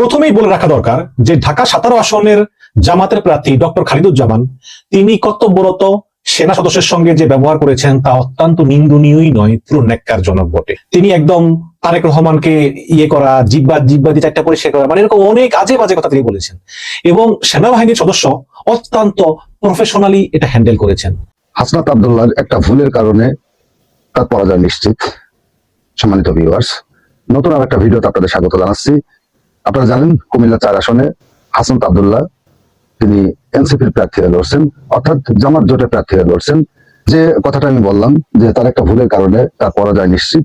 প্রথমেই বলে রাখা দরকার যে ঢাকা 17 আসনের জামাতের প্রার্থী ডক্টর খালিদুজ্জামান তিনি কর্তব্যরত সেনা সদস্যের সঙ্গে যে ব্যবহার করেছেন তা অত্যন্ত নিন্দনীয়ই নয়, পুরো ন্যাক্কারজনক বটে। তিনি একদম তারেক রহমানকে করা, জিব্বা দিয়ে চারটা পরিষ্কার করা, মানে এরকম অনেক আজে বাজে কথা তিনি বলেছেন এবং সেনাবাহিনীর সদস্য অত্যন্ত প্রফেশনালি এটা হ্যান্ডেল করেছেন। হাসনাত আব্দুল্লাহর একটা ভুলের কারণে তার পরাজয় নিশ্চিত। সম্মানিত ভিউয়ার্স, নতুন আর একটা ভিডিওতে আপনাদের স্বাগত জানাচ্ছি। আপনারা জানেন কুমিল্লা 4 আসনে হাসনাত আব্দুল্লাহ তিনি এনসিপির প্রার্থী হয়ে লড়ছেন, অর্থাৎ জামাত জোটের প্রার্থী হয়ে লড়ছেন। যে কথাটা আমি বললাম যে তার একটা ভুলের কারণে তার পরাজয় নিশ্চিত।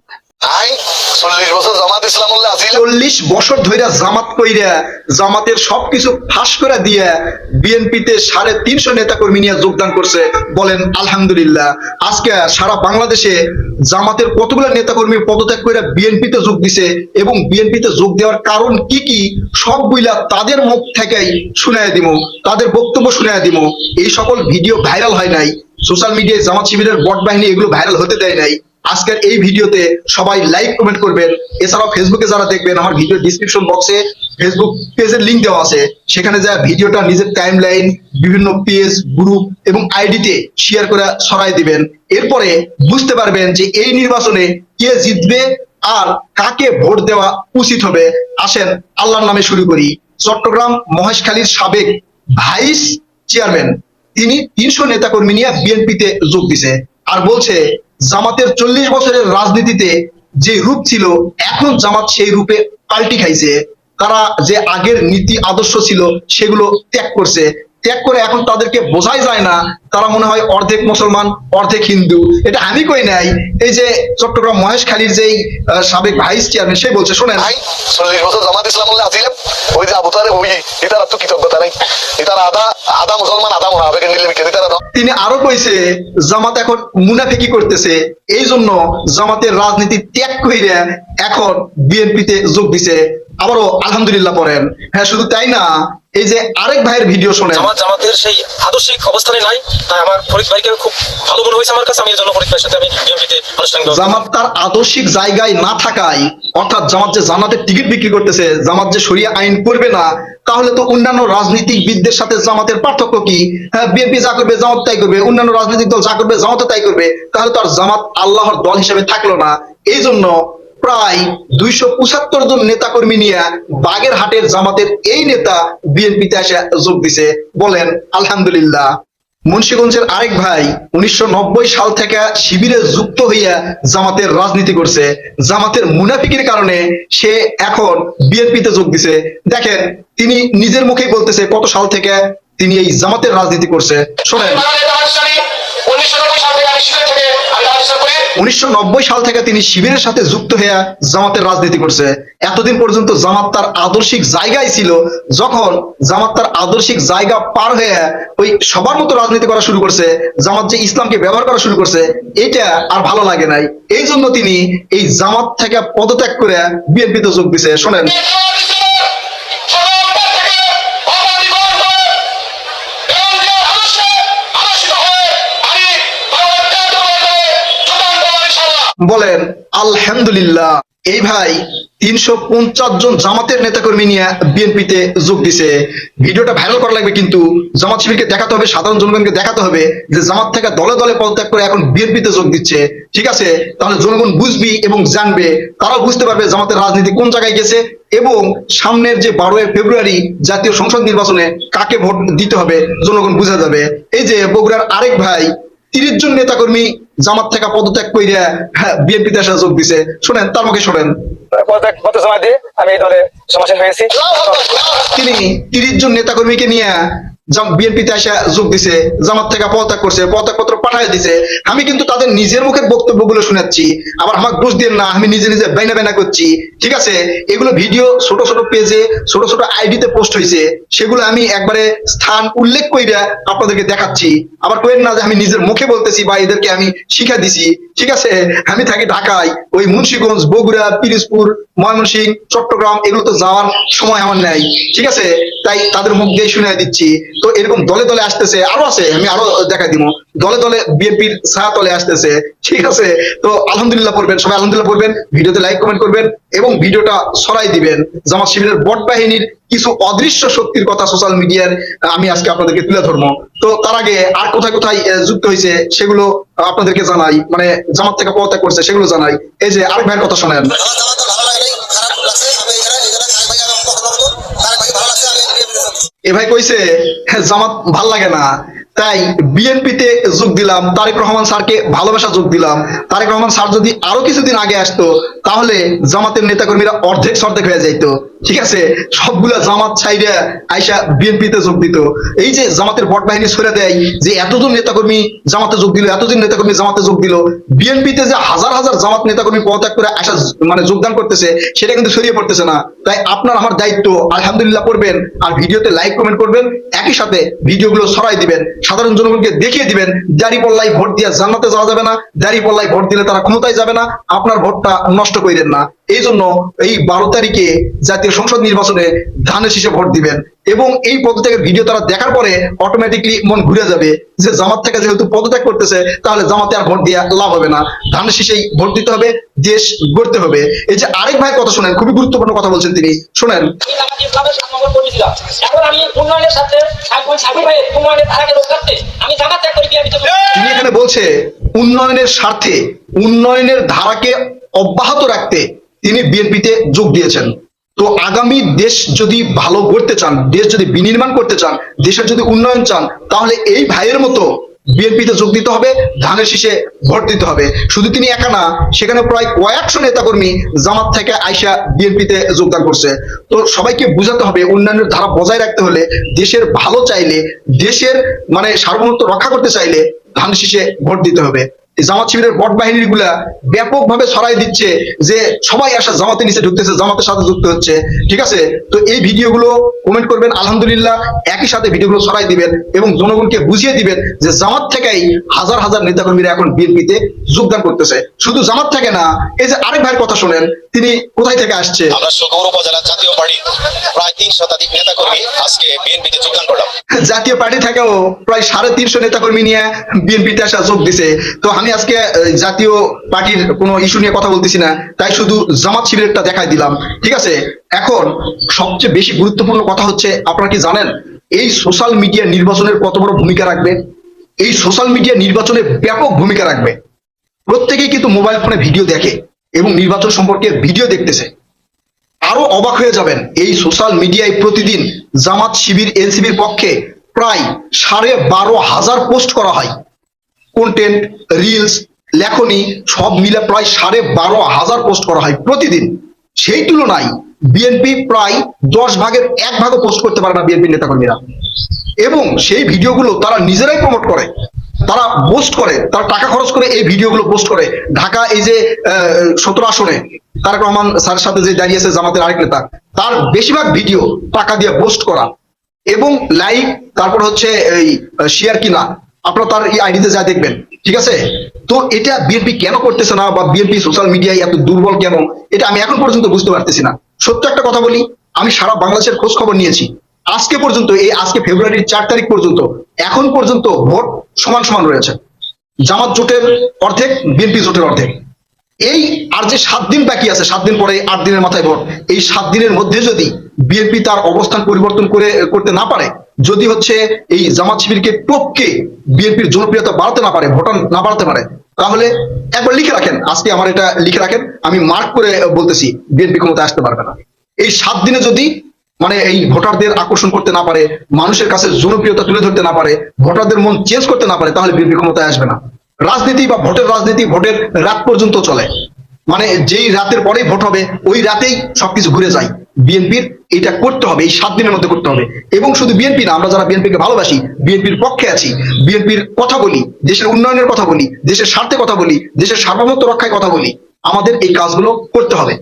40 বছর ধরে জামাত কইরা জামাতের সবকিছু ফাঁস করে দিয়ে বিএনপিতে 350 নেতা কর্মী নিয়ে যোগদান করছে। বলেন আলহামদুলিল্লাহ। আজকে সারা বাংলাদেশে জামাতের কতগুলো নেতা কর্মী পদত্যাগ করে বিএনপিতে যোগ দিছে এবং বিএনপিতে যোগ দেওয়ার কারণ কি কি সবগুলা তাদের মুখ থেকেই শুনাইয়া দিব, তাদের বক্তব্য শুনাইয়া দিব। এই সকল ভিডিও ভাইরাল হয় নাই, সোশ্যাল মিডিয়ায় জামাত শিবিরের বট বাহিনী এগুলো ভাইরাল হতে দেয় নাই। আজকের এই ভিডিওতে সবাই লাইক কমেন্ট করবেন। এছাড়াও ফেসবুকে যারা দেখবেন, আমার ভিডিও ডিসক্রিপশন বক্সে ফেসবুক পেজের লিংক দেওয়া আছে, সেখানে যা ভিডিওটা নিজের টাইমলাইন, বিভিন্ন পেজ, গ্রুপ এবং আইডিতে শেয়ার করে ছড়াই দিবেন। এরপরে বুঝতে পারবেন যে এই নির্বাচনে কে জিতবে আর কাকে ভোট দেওয়া উচিত হবে। আসেন আল্লাহর নামে শুরু করি। চট্টগ্রাম মহেশখালীর সাবেক ভাইস চেয়ারম্যান তিনি 300 নেতাকর্মী নিয়ে বিএনপিতে যোগ দিছে আর বলছে জামাতের 40 বছরের রাজনীতিতে যে রূপ ছিল এখন জামাত সেই রূপে পাল্টি খাইছে। তারা যে আগের নীতি আদর্শ ছিল সেগুলো ত্যাগ করছে, ত্যাগ করে এখন তাদেরকে বোঝাই যায় না, তারা মনে হয় অর্ধেক মুসলমান অর্ধেক হিন্দু। এটা আমি কই নাই, এই যে চট্টগ্রাম মহেশখালীর যেই সাবেক ভাইস চেয়ারম্যান সে বলছে। শোনেন, 40 বছর জামাত ইসলাম আজিলাম ওই যে আবু তারে ওই এটার তো কৃতজ্ঞতা নাই, এটার আধা মুসলমান আধা মুনাফিকের নিলে তিনি আরো কইছে জামাত এখন মুনাফিকি করতেছে, এই জন্য জামাতের রাজনীতি ত্যাগ কইরা এখন বিএনপিতে যোগ দিছে। আবারও আলহামদুলিল্লাহ পড়েন। হ্যাঁ, শুধু তাই না, এই যে আরেক ভাইয়ের ভিডিও শোনেন। জামাতের সেই আদর্শিক অবস্থানে নাই, তাই আমার ফরিদ ভাইকে খুব ভালো মনে হয়েছে আমার কাছে। আমি এর জন্য ফরিদ ভাইয়ের সাথে আমি বিএনপিতে আনুষ্ঠানিক জামাত তার আদর্শিক জায়গায় না থাকায়, অর্থাৎ জামাত যে জান্নাতের টিকিট বিক্রি করতেছে, জামাত যে শরিয়া আইন করবে না, তাহলে তো অন্যান্য রাজনীতিবিদদের সাথে জামাতের পার্থক্য কি? হ্যাঁ, বিএনপি যা করবে জামাত তাই করবে, অন্যান্য রাজনৈতিক দল যা করবে জামাত তাই করবে, তাহলে তো আর জামাত আল্লাহর দল হিসেবে থাকলো না। এই জন্য প্রায় 275 জন নেতা কর্মী নিয়ে বাগেরহাটের জামাতের এই নেতা বিএনপিতে এসে যোগ দিছে। বলেন আলহামদুলিল্লাহ। মুন্সিগঞ্জের আরেক ভাই 1990 সাল থেকে শিবিরে যুক্ত হইয়া জামাতের রাজনীতি করছে, জামাতের মুনাফিকির কারণে সে এখন বিএনপিতে যোগ দিছে। দেখেন, তিনি নিজের মুখেই বলতেছে কত সাল থেকে তিনি এই জামাতের রাজনীতি করছে। শোনেন, 1990 সাল থেকে তিনি শিবিরের সাথে যুক্ত হয়ে জামাতের রাজনীতি করছে। এতদিন পর্যন্ত জামাত তার আদর্শিক জায়গায় ছিল। যখন জামাত তার আদর্শিক জায়গা পার হয়ে ওই সবার মতো রাজনীতি করা শুরু করছে, জামাত যে ইসলামকে ব্যবহার করা শুরু করছে, এটা আর ভালো লাগে নাই। এই জন্য তিনি এই জামাত থেকে পদত্যাগ করে বিএনপিতে যোগ দিছে। শোনেন, বলেন আলহামদুলিল্লাহ। এই ভাই 350 জন জামাতের নেতাকর্মী নিয়ে বিএনপিতে যোগ দিছে। ভিডিওটা ভাইরাল করা লাগবে, কিন্তু জামাত শিবিরকে দেখাতে হবে, সাধারণ জনগণকে দেখাতে হবে যে জামাত থেকে দলে দলে পদত্যাগ করে এখন বিএনপিতে যোগ দিচ্ছে। ঠিক আছে, তাহলে জনগণ বুঝবি এবং জানবে, তারাও বুঝতে পারবে জামাতের রাজনীতি কোন জায়গায় গেছে এবং সামনের যে 12 ফেব্রুয়ারি জাতীয় সংসদ নির্বাচনে কাকে ভোট দিতে হবে জনগণ বুঝে যাবে। এই যে বগুড়ার আরেক ভাই 30 জন নেতাকর্মী জামাত থেকে পদত্যাগ কইরা বিএনপিতে এসে যোগ দিছে। শোনেন, তার মুখে শোনেন। আমি এই দলে সমাসীন হয়েছি। তিনি 30 জন নেতাকর্মীকে নিয়ে বিএনপিতে এসে যোগ দিছে, জামাত থেকে পদত্যাগ করছে, পদত্যাগপত্র পাঠিয়ে দিছে। আমি কিন্তু তাদের নিজের মুখের বক্তব্যগুলো শোনাচ্ছি, আবার আমাকে দোষ দেন না, আমি নিজে নিজে বেনা বেনা করছি। ঠিক আছে, এগুলো ভিডিও ছোট ছোট পেজে ছোট ছোট আইডিতে পোস্ট হয়েছে, সেগুলো আমি একবারে স্থান উল্লেখ কইরা আপনাদেরকে দেখাচ্ছি। আবার কইেন না যে আমি নিজের মুখে বলতেছি বা এদেরকে আমি শিক্ষা দিছি। ঠিক আছে, আমি থাকি ঢাকায়, ওই মুন্সিগঞ্জ, বগুড়া, পিরোজপুর, ময়মনসিংহ, চট্টগ্রাম এগুলো তো যাওয়ার সময় আমার নাই। ঠিক আছে, তাই তাদের মুখ দিয়ে শুনে দিচ্ছি। তো এরকম দলে দলে আসতেছে, আরো আছে, আমি আরো দেখা দিব। দলে দলে বিএনপির ছায়া তলে আসতেছে। ঠিক আছে, তো আলহামদুলিল্লাহ পড়বেন, সবাই আলহামদুলিল্লাহ পড়বেন, ভিডিওতে লাইক কমেন্ট করবেন এবং ভিডিওটা ছড়াই দিবেন। জামাত শিবিরের বট বাহিনীর কিছু অদৃশ্য শক্তির কথা সোশ্যাল মিডিয়ার আমি আজকে আপনাদেরকে তুলে ধরবো। তো তার আগে আর কোথায় কোথায় যুক্ত হয়েছে সেগুলো আপনাদেরকে জানাই, মানে জামাত থেকে পদত্যাগ করছে সেগুলো জানাই। এই যে আরেক ভাইয়ের কথা শোনেন। এ ভাই কইছে জামাত ভাল লাগে না, তাই বিএনপিতে যোগ দিলাম। তারেক রহমান স্যারকে ভালোবাসা যোগ দিলাম। তারেক রহমান স্যার যদি আরো কিছুদিন আগে আসতো তাহলে জামাতের নেতাকর্মীরা অর্ধেক হয়ে যাইতো। ঠিক আছে, সবগুলা জামাত ছাইরা আইসা বিএনপিতে যোগ দিত। এই যে জামাতের বট বাহিনী ছড়ে দেয় যে এতজন নেতাকর্মী জামাতে যোগ দিল, এতজন নেতাকর্মী জামাতে যোগ দিল, বিএনপিতে যে হাজার হাজার জামাত নেতাকর্মী পদত্যাগ করে আসা মানে যোগদান করতেছে সেটা কিন্তু ছড়িয়ে পড়তেছে না। তাই আপনার আমার দায়িত্ব আলহামদুলিল্লাহ পড়বেন আর ভিডিওতে লাইক কমেন্ট করবেন, একই সাথে ভিডিওগুলো ছড়াই দিবেন, সাধারণ জনগণকে দেখিয়ে দিবেন দাঁড়িপাল্লায় ভোট দিয়ে জান্নাতে যাওয়া যাবে না, দাঁড়িপাল্লায় ভোট দিলে তারা ক্ষমতায় যাবে না, আপনার ভোটটা নষ্ট করেন না। এই জন্য এই 12 তারিখে জাতীয় সংসদ নির্বাচনে ধানের শীষে ভোট দিবেন এবং এই পদত্যাগের ভিডিও তারা দেখার পরে অটোমেটিকলি মন ঘুরে যাবে যে জামাত থেকে যেহেতু পদত্যাগ করতেছে তাহলে জামাতে আর ভোট দিয়ে লাভ হবে না, ধানের শীষেই ভোট দিতে হবে, দেশ গড়তে হবে। এই যে আরেক ভাইয়ের কথা শোনেন, খুবই গুরুত্বপূর্ণ কথা বলছেন তিনি, শোনেন। তিনি এখানে বলছে উন্নয়নের স্বার্থে, উন্নয়নের ধারাকে অব্যাহত রাখতে তিনি বিএনপিতে যোগ দিয়েছেন। তো আগামী দেশ যদি ভালো করতে চান, দেশ যদি বিনির্মাণ করতে চান, দেশের যদি উন্নয়ন চান, তাহলে এই ভাইয়ের মতো বিএনপিতে যোগ দিতে হবে, ধানের শীষে ভোট দিতে হবে। শুধু তিনি একা না, সেখানে প্রায় কয়েকশো নেতাকর্মী জামাত থেকে আইসা বিএনপিতে যোগদান করছে। তো সবাইকে বুঝাতে হবে উন্নয়নের ধারা বজায় রাখতে হলে, দেশের ভালো চাইলে, দেশের মানে সার্বভৌমত্ব রক্ষা করতে চাইলে ধানের শীষে ভোট দিতে হবে। জামাত শিবিরের বট বাহিনীর গুলা ব্যাপকভাবে ছড়াই দিচ্ছে যে সবাই আসা জামাতে নিচে ঢুকতেছে, জামাতের সাথে যুক্ত হচ্ছে। ঠিক আছে, তো এই ভিডিওগুলো কমেন্ট করবেন আলহামদুলিল্লাহ, একই সাথে ভিডিওগুলো ছড়াই দিবেন এবং জনগণকে বুঝিয়ে দিবেন যে জামাত থেকেই হাজার হাজার নেতাকর্মীরা এখন বিএনপিতে যোগদান করতেছে। শুধু জামাত থেকে না, এই যে আরেক ভাইয়ের কথা শোনেন, তিনি কোথায় থেকে আসছে। আমরা সুখবর উপজেলা জাতীয় পার্টির প্রায় 3 শতাধিক নেতাকর্মী আজকে বিএনপিতে যোগদান করলাম। জাতীয় পার্টি থেকেও প্রায় 350 নেতাকর্মী নিয়ে বিএনপিতে আসা যোগ দিছে। তো আমি আজকে জাতীয় পার্টির কোনো ইস্যু নিয়ে কথা বলতেছি না, তাই শুধু জামাত শিবিরেরটা দেখাই দিলাম। ঠিক আছে, এখন সবচেয়ে বেশি গুরুত্বপূর্ণ কথা হচ্ছে, আপনারা কি জানেন এই সোশ্যাল মিডিয়া নির্বাচনের কত বড় ভূমিকা রাখবে? এই সোশ্যাল মিডিয়া নির্বাচনে ব্যাপক ভূমিকা রাখবে। প্রত্যেকেই কিন্তু মোবাইল ফোনে ভিডিও দেখে এবং নির্বাচন সম্পর্কে ভিডিও দেখতেছে। আরো অবাক হয়ে যাবেন, এই সোশ্যাল মিডিয়ায় প্রতিদিন জামাত শিবির এনসিবির পক্ষে প্রায় 12,500 পোস্ট করা হয়। কন্টেন্ট, রিলস, লেখনী সব মিলে প্রায় 12,500 পোস্ট করা হয় প্রতিদিন। সেই তুলনায় বিএনপি প্রায় 10 ভাগের 1 ভাগও পোস্ট করতে পারে না বিএনপি নেতাকর্মীরা। এবং সেই ভিডিওগুলো তারা নিজেরাই প্রমোট করে, তারা পোস্ট করে, তারা টাকা খরচ করে এই ভিডিওগুলো পোস্ট করে। ঢাকা এই যে 17 আসনে তারেক রহমান স্যারের সাথে যে দাঁড়িয়েছে জামাতের আরেক নেতা, তার বেশিরভাগ ভিডিও টাকা দিয়ে পোস্ট করা এবং লাইক, তারপর হচ্ছে এই শেয়ার কিনা, আপনারা তার এই আইডিতে যা দেখবেন। ঠিক আছে, তো এটা বিএনপি কেন করতেছে না বা বিএনপি সোশ্যাল মিডিয়ায় এত দুর্বল কেন, এটা আমি এখন পর্যন্ত বুঝতে পারতেছি না। সত্য একটা কথা বলি, আমি সারা বাংলাদেশের খোঁজ খবর নিয়েছি। আজকে পর্যন্ত, এই আজকে ফেব্রুয়ারির 4 তারিখ পর্যন্ত, এখন পর্যন্ত ভোট সমান সমান রয়েছে। জামাত জোটের অর্ধেক, বিএনপি জোটের অর্ধেক। এই আর যে 7 দিন বাকি আছে, 7 দিন পরে 8 দিনের মাথায় ভোট, এই 7 দিনের মধ্যে যদি বিএনপি তার অবস্থান পরিবর্তন করতে না পারে, যদি হচ্ছে এই জামাত শিবিরকে টপকে বিএনপির জনপ্রিয়তা বাড়াতে না পারে, ভোটার না বাড়াতে পারে, তাহলে একবার লিখে রাখেন, আজকে আমার এটা লিখে রাখেন, আমি মার্ক করে বলতেছি বিএনপি ক্ষমতায় আসতে পারবে না। এই 7 দিনে যদি মানে এই ভোটারদের আকর্ষণ করতে না পারে, মানুষের কাছে জনপ্রিয়তা তুলে ধরতে না পারে, ভোটারদের মন চেঞ্জ করতে না পারে, তাহলে বিএনপি ক্ষমতায় আসবে না। রাজনীতি বা ভোটের রাজনীতি ভোটের রাত পর্যন্ত চলে, মানে যেই রাতের পরেই ভোট হবে ওই রাতেই সবকিছু ঘুরে যায়। বিএনপির এটা করতে হবে, এই 7 দিনের মধ্যে করতে হবে। এবং শুধু বিএনপি না, আমরা যারা বিএনপিকে ভালোবাসি, বিএনপির পক্ষে আছি, বিএনপির কথা বলি, দেশের উন্নয়নের কথা বলি, দেশের স্বার্থে কথা বলি, দেশের সার্বভৌমত্ব রক্ষায় কথা বলি, আমাদের এই কাজগুলো করতে হবে।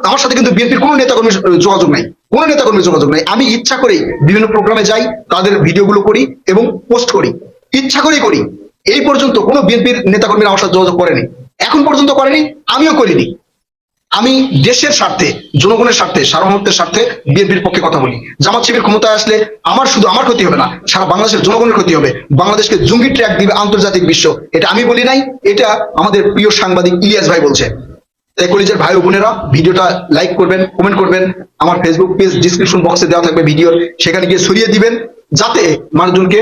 আমার সাথে কিন্তু বিএনপির কোনো নেতাকর্মীর যোগাযোগ নাই, কোনো নেতাকর্মীর যোগাযোগ নাই। আমি ইচ্ছা করেই বিভিন্ন প্রোগ্রামে যাই, তাদের ভিডিওগুলো করি এবং পোস্ট করি, ইচ্ছা করেই করি। এই পর্যন্ত কোনো বিএনপির নেতাকর্মীরা আমার সাথে যোগাযোগ করেনি, এখন পর্যন্ত করেনি, আমিও করিনি। আমি দেশের স্বার্থে, জনগণের স্বার্থে, সার্বভৌমত্বের স্বার্থে বিএনপির পক্ষে কথা বলি। জামাত শিবির ক্ষমতায় আসলে শুধু আমার ক্ষতি হবে না, সারা বাংলাদেশের জনগণের ক্ষতি হবে, বাংলাদেশকে জঙ্গি ট্র্যাক দিবে আন্তর্জাতিক বিশ্ব। এটা আমি বলি নাই, এটা আমাদের প্রিয় সাংবাদিক ইলিয়াস ভাই বলছে। তাই কলেজের ভাই ও বোনেরা ভিডিওটা লাইক করবেন, কমেন্ট করবেন, আমার ফেসবুক পেজ ডিসক্রিপশন বক্সে দেওয়া থাকবে ভিডিওর, সেখানে গিয়ে ছড়িয়ে দিবেন, যাতে মানুষজনকে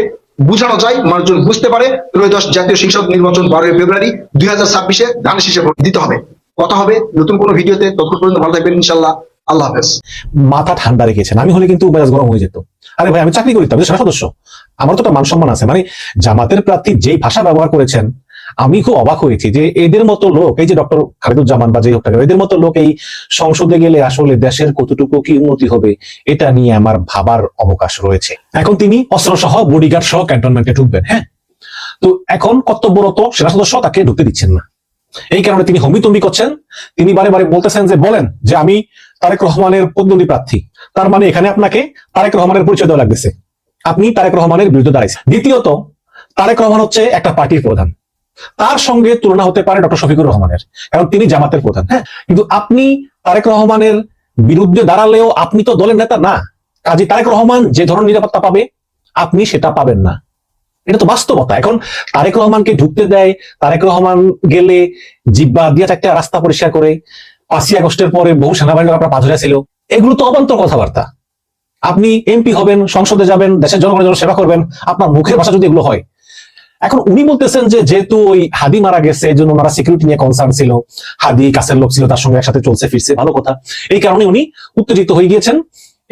বুঝানো যায়, মানুষজন বুঝতে পারে ত্রয়োদশ জাতীয় সংসদ নির্বাচন 12 ফেব্রুয়ারি 2026 ধানের শীষে ভোট দিতে হবে। কথা হবে নতুন কোনো ভিডিওতে, ততক্ষণ পর্যন্ত ভালো থাকবেন ইনশাল্লাহ। আল্লাহ হাফেজ। মাথা ঠান্ডা রেখেছেন। আমি হলে কিন্তু মেজাজ গরম হয়ে যেত। আরে ভাই, আমি চাকরি করতাম, সেনা সদস্য, আমার তো একটা মান সম্মান আছে। মানে জামাতের প্রার্থী যেই ভাষা ব্যবহার করেছেন, আমি খুব অবাক হয়েছি যে এদের মতো লোক, এই যে ডক্টর খালিদুজ্জামান বা যেই হোক না কেন, এদের মতো লোক এই সংসদে গেলে আসলে দেশের কতটুকু কি উন্নতি হবে এটা নিয়ে আমার ভাবার অবকাশ রয়েছে। এখন তিনি অস্ত্র সহ, বডিগার্ড সহ ক্যান্টনমেন্টে ঢুকবেন। হ্যাঁ, তো এখন কর্তব্যরত সেনা সদস্য তাকে ঢুকতে দিচ্ছেন না। এই কারণে তিনি হমিতম্বি করছেন। তিনি বারে বারে বলতেছেন যে বলেন যে আমি তারেক রহমানের প্রতিদ্বন্দ্বী প্রার্থী। তার মানে এখানে আপনাকে তারেক রহমানের পরিচয় দেওয়া লাগতেছে, আপনি তারেক রহমানের বিরুদ্ধে দাঁড়াইছেন। দ্বিতীয়ত, তারেক রহমান হচ্ছে একটা পার্টির প্রধান, তার সঙ্গে তুলনা হতে পারে ডক্টর শফিকুর রহমানের, কারণ তিনি জামাতের প্রধান। হ্যাঁ, কিন্তু আপনি তারেক রহমানের বিরুদ্ধে দাঁড়ালেও আপনি তো দলের নেতা না। কাজী তারেক রহমান যে ধরনের নিরাপত্তা পাবে আপনি সেটা পাবেন না। এটা তো বাস্তবতা। এখন তারেক রহমানকে ঢুকতে দেয়, তারেক রহমান গেলে জিব্বা দিয়ে একটা রাস্তা পরিষ্কার করে, 5ই আগস্টের পরে বহু সেনাবাহিনীর আপনার পা ধরে ছিল, এগুলো তো অবান্তর কথাবার্তা। আপনি এমপি হবেন, সংসদে যাবেন, দেশের জনগণের জন্য সেবা করবেন, আপনার মুখের ভাষা যদি এগুলো হয়। এখন উনি বলতেছেন যে যেহেতু ওই হাদি মারা গেছে, এই জন্য ওনারা সিকিউরিটি নিয়ে কনসার্ন ছিল, হাদি কাছের লোক ছিল, তার সঙ্গে একসাথে চলছে ফিরছে, ভালো কথা। এই কারণে উনি উত্তেজিত হয়ে গিয়েছেন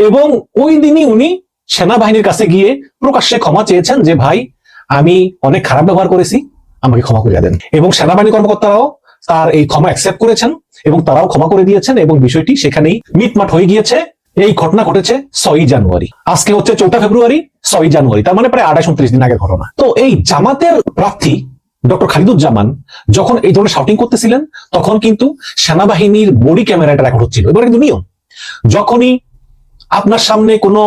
এবং ওই দিনই উনি সেনাবাহিনীর কাছে গিয়ে প্রকাশ্যে ক্ষমা চেয়েছেন যে ভাই, আমি অনেক খারাপ ব্যবহার করেছি, আমাকে ক্ষমা করে দেন। এবং সেনাবাহিনী কর্মকর্তারাও তার এই ক্ষমা অ্যাকসেপ্ট করেছেন এবং তারাও ক্ষমা করে দিয়েছেন এবং বিষয়টি সেখানেই মিটমাট হয়ে গিয়েছে। এই ঘটনা ঘটেছে 6ই জানুয়ারি, আজকে হচ্ছে 4 ফেব্রুয়ারি, 6ই জানুয়ারি, তার মানে প্রায় 28-29 দিন আগের ঘটনা। তো এই জামাতের প্রার্থী ডক্টর খালিদুজ্জামান যখন এই ধরনের শাউটিং করতেছিলেন, তখন কিন্তু সেনাবাহিনীর বডি ক্যামেরা এটা রেকর্ড হচ্ছিল। এবার কিন্তু নিয়ম, যখনই আপনার সামনে কোনো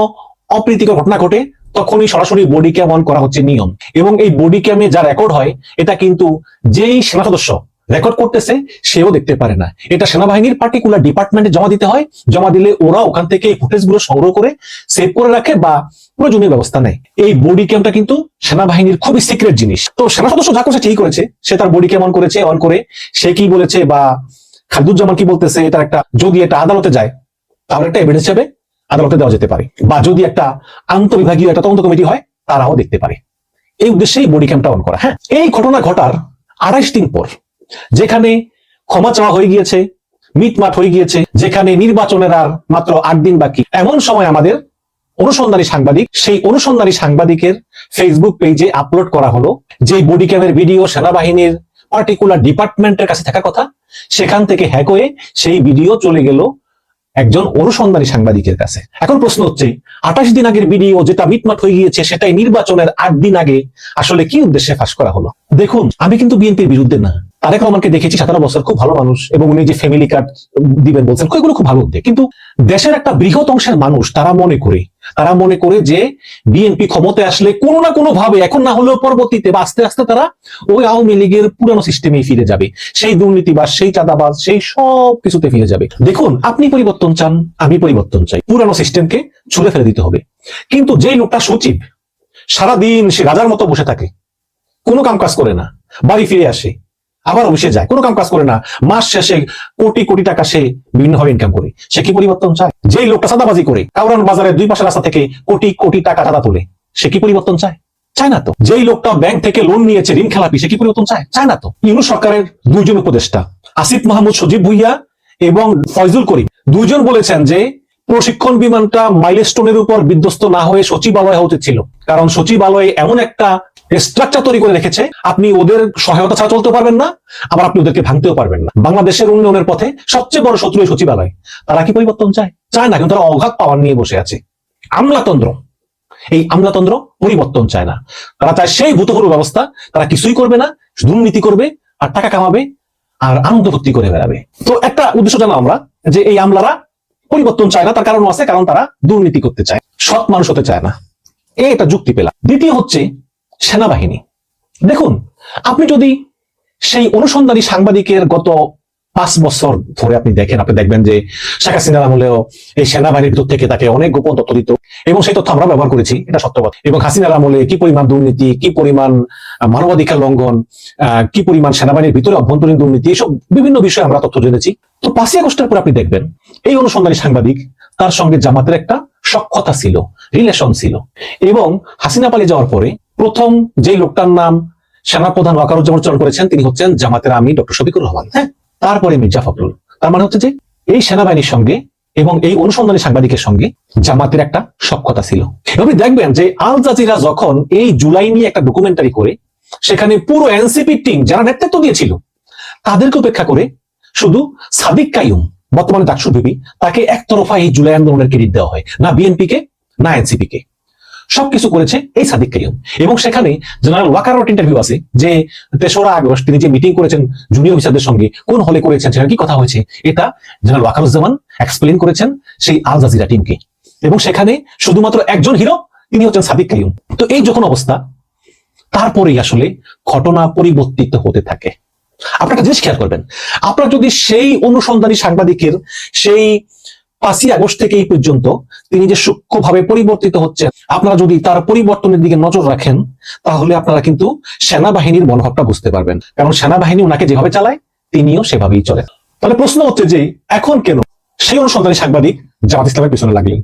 অপ্রীতিকর ঘটনা ঘটে তখনই সরাসরি বডি ক্যাম অন করা হচ্ছে নিয়ম। এবং এই বডি ক্যামে যা রেকর্ড হয় এটা কিন্তু যেই সেনা সদস্য রেকর্ড করতেছে সেও দেখতে পারে না। এটা সেনাবাহিনীর পার্টিকুলার ডিপার্টমেন্টে জমা দিতে হয়। জমা দিলে ওরা ওখান থেকে এই ফুটেজ গুলো সংগ্রহ করে সেভ করে রাখে বা প্রয়োজনীয় ব্যবস্থা নেয়। এই বডি ক্যামটা কিন্তু সেনাবাহিনীর খুবই সিক্রেট জিনিস। তো সেনা সদস্য যা করছে ঠিক করেছে, সে তার বডি ক্যাম অন করেছে, অন করে সে কি বলেছে বা খালিদুজ্জামান কি বলতেছে, এটার একটা, যদি এটা আদালতে যায় তাহলে একটা এভিডেন্স হিসেবে আদালতে দেওয়া যেতে পারে, বা যদি একটা আন্তঃবিভাগীয় একটা তদন্ত কমিটি হয় তারাও দেখতে পারে। এই উদ্দেশ্যেই বডি ক্যামটা অন করা। হ্যাঁ, এই ঘটনা ঘটার 28 দিন পর, যেখানে ক্ষমা চাওয়া হয়ে গিয়েছে, মিটমাট হয়ে গিয়েছে, যেখানে নির্বাচনের আর মাত্র 8 দিন বাকি, এমন সময় আমাদের অনুসন্ধানী সাংবাদিক, সেই অনুসন্ধানী সাংবাদিকের ফেসবুক পেজে আপলোড করা হলো যে বডি ক্যামের ভিডিও সেনাবাহিনীর পার্টিকুলার ডিপার্টমেন্টের কাছে থাকার কথা, সেখান থেকে হ্যাক হয়ে সেই ভিডিও চলে গেল একজন অনুসন্ধানী সাংবাদিকের কাছে। এখন প্রশ্ন হচ্ছে, 28 দিন আগের ভিডিও যেটা মিটমাট হয়ে গিয়েছে, সেটাই নির্বাচনের 8 দিন আগে আসলে কি উদ্দেশ্যে ফাঁস করা হলো? দেখুন, আমি কিন্তু বিএনপির বিরুদ্ধে না। তারেক রহমানকে দেখেছি 17 বছর, খুব ভালো মানুষ, এবং উনি যে ফ্যামিলি কার্ড দিবেন বলছেন, এগুলো খুব ভালো উদ্যোগ। কিন্তু দেশের একটা বৃহৎ অংশের মানুষ তারা মনে করে যে বিএনপি ক্ষমতায় আসলে কোনো না কোনো ভাবে, এখন না হলেও পরবর্তীতে বা আস্তে আস্তে তারা ওই আওয়ামী লীগের পুরানো সিস্টেমে ফিরে যাবে, সেই দুর্নীতিবাজ, সেই চাঁদাবাজ, সেই সব কিছুতে ফিরে যাবে। দেখুন, আপনি পরিবর্তন চান, আমি পরিবর্তন চাই, পুরানো সিস্টেমকে ছুঁড়ে ফেলে দিতে হবে। কিন্তু যেই লোকটা সচিব, সারাদিন সে রাজার মতো বসে থাকে, কোনো কাম কাজ করে না, বাড়ি ফিরে আসে, আবার অফিসে যায়, কোনো কাম কাজ করে না, মাস শেষে কোটি কোটি টাকা সে বিভিন্নভাবে ইনকাম করে, সে কি পরিবর্তন চায়? যেই লোকটা চাঁদাবাজি করে কাউরান বাজারের 2 পাশের রাস্তা থেকে কোটি কোটি টাকা চাঁদা তোলে, সে কি পরিবর্তন চায়? চায় না তো। যেই লোকটা ব্যাংক থেকে লোন নিয়েছে, ঋণ খেলাপি, সে কি পরিবর্তন চায়? চায় না তো। ইউনূস সরকারের 2 জন উপদেষ্টা, আসিফ মাহমুদ, সজীব ভুইয়া এবং ফয়জুল করিম, 2 জন বলেছেন যে প্রশিক্ষণ বিমানটা মাইলস্টোনের উপর বিধ্বস্ত না হয়ে সচিবালয় হওয়া উচিত ছিল, কারণ সচিবালয়ে এমন একটা স্ট্রাকচার তৈরি করে রেখেছে, আপনি ওদের সহায়তা ছাড়া চলতে পারবেন না, আবার আপনি ওদেরকে ভাঙতেও পারবেন না। বাংলাদেশের উন্নয়নের পথে সবচেয়ে বড় শত্রু সচিবালয়। তারা কি পরিবর্তন চায়? চায় না, কিন্তু তারা অগাধ পাওয়ার নিয়ে বসে আছে, আমলাতন্ত্র। এই আমলাতন্ত্র পরিবর্তন চায় না, তারা চায় সেই ভূতপূর্ব ব্যবস্থা। তারা কিছুই করবে না, দুর্নীতি করবে আর টাকা কামাবে আর আনন্দ ভর্তি করে বেড়াবে। তো একটা উদ্দেশ্য জানো আমরা, যে এই আমলারা পরিবর্তন চায় না, তার কারণ আছে, কারণ তারা দুর্নীতি করতে চায়, সৎ মানুষ হতে চায় না। এটা যুক্তি পেলাম। দ্বিতীয় হচ্ছে সেনাবাহিনী। দেখুন, আপনি যদি সেই অনুসন্ধানী সাংবাদিকের গত 5 বছর ধরে আপনি দেখবেন যে শেখ হাসিনার আমলেও এই সেনাবাহিনীর ভিতর থেকে তাকে অনেক গোপন তথ্য দিত, এবং সেই তথ্য আমরা ব্যবহার করেছি, এটা সত্য কথা। এবং হাসিনার আমলে কি পরিমাণ দুর্নীতি, কি পরিমাণ মানবাধিকার লঙ্ঘন, কি পরিমাণ সেনাবাহিনীর ভিতরে অভ্যন্তরীণ দুর্নীতি, এইসব বিভিন্ন বিষয়ে আমরা তথ্য জেনেছি। তো 5ই আগস্টের পর আপনি দেখবেন এই অনুসন্ধানী সাংবাদিক, তার সঙ্গে জামাতের একটা সখ্যতা ছিল, রিলেশন ছিল। এবং হাসিনা পালিয়ে যাওয়ার পরে প্রথম যে লোকটার নাম সেনাপ্রধান ওয়াকারুজ্জামান উচ্চারণ করেছেন তিনি হচ্ছেন জামাতের আমির ডক্টর শফিকুর রহমান। হ্যাঁ, তারপরে মির্জা ফখরুল। তার মানে হচ্ছে যে এই সেনাবাহিনীর সঙ্গে এবং এই অনুসন্ধানী সাংবাদিকের সঙ্গে জামাতের একটা সখ্যতা ছিল। আপনি দেখবেন যে আল জাজিরা যখন এই জুলাই নিয়ে একটা ডকুমেন্টারি করে, সেখানে পুরো এনসিপি টিম যারা নেতৃত্ব দিয়েছিল তাদেরকে উপেক্ষা করে শুধু সাদিক কাইয়ুম, বর্তমানে ডাকসু বিবি, তাকে একতরফা এই জুলাই আন্দোলনের ক্রেডিট দেওয়া হয়, না বিএনপি কে না এনসিপি কে। সবকিছু করেছে এই সাদিক কাইয়ুম। এবং সেখানে জেনারেল ওয়াকারের ইন্টারভিউ আছে যে 3রা আগস্ট তিনি যে মিটিং করেছেন জুনিয়র অফিসারদের সঙ্গে, কোন হলে করেছেন, সেখানে কি কথা হয়েছে, এটা জেনারেল ওয়াকারুজ্জামান এক্সপ্লেইন করেছেন সেই আল জাজিরা টিমকে। এবং সেখানে শুধুমাত্র একজন হিরো, তিনি হচ্ছেন সাদিক কাইয়ুম। তো এই যখন অবস্থা, তারপরেই আসলে ঘটনা পরিবর্তিত হতে থাকে। আপনারা একটা জিনিস খেয়াল করবেন, আপনারা যদি সেই অনুসন্ধানী সাংবাদিকের সেই 5ই আগস্ট থেকে এই পর্যন্ত তিনি যে সূক্ষ্মভাবে পরিবর্তিত হচ্ছে, আপনারা যদি তার পরিবর্তনের দিকে নজর রাখেন, তাহলে আপনারা কিন্তু সেনাবাহিনীর মনোভাবটা বুঝতে পারবেন। কারণ সেনাবাহিনী ওনাকে যেভাবে চালায় তিনিও সেভাবেই চলেন। তাহলে প্রশ্ন হচ্ছে যে এখন কেন সেই অনুসন্ধানী সাংবাদিক জামাত ইসলামের পিছনে লাগলেন?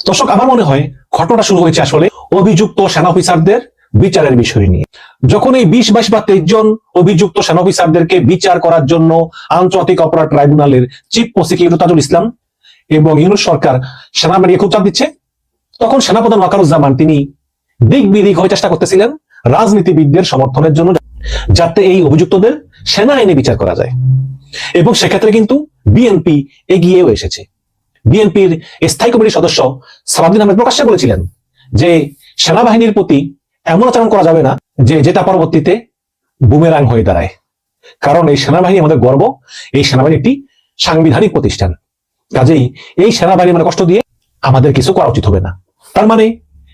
দর্শক, আমার মনে হয় ঘটনাটা শুরু হয়েছে আসলে অভিযুক্ত সেনা অফিসারদের বিচারের বিষয় নিয়ে। যখন এই 20, 22 বা 23 জন অভিযুক্ত সেনা অফিসারদেরকে বিচার করার জন্য আন্তর্জাতিক অপরাধ ট্রাইব্যুনালের চিফ প্রসিকিউটর তাজুল ইসলাম এবং ইউনূস সরকার সেনাবাহিনীকে খুব চাপ দিচ্ছে, তখন সেনাপ্রধান ওয়াকারুজ্জামান তিনি দিক বিদিক হয়ে চেষ্টা করতেছিলেন রাজনীতিবিদদের সমর্থনের জন্য, যাতে এই অভিযুক্তদের সেনা আইনে বিচার করা যায়। এবং সেক্ষেত্রে কিন্তু বিএনপি এগিয়েও এসেছে। বিএনপির স্থায়ী কমিটির সদস্য সালাউদ্দিন আহমেদ প্রকাশ্যে বলেছিলেন যে সেনাবাহিনীর প্রতি এমন আচরণ করা যাবে না যেটা পরবর্তীতে বুমেরাং হয়ে দাঁড়ায়। কারণ এই সেনাবাহিনী আমাদের গর্ব, এই সেনাবাহিনী একটি সাংবিধানিক প্রতিষ্ঠান, কাজেই এই সেনাবাহিনী মানে কষ্ট দিয়ে আমাদের কিছু করা উচিত হবে না। তার মানে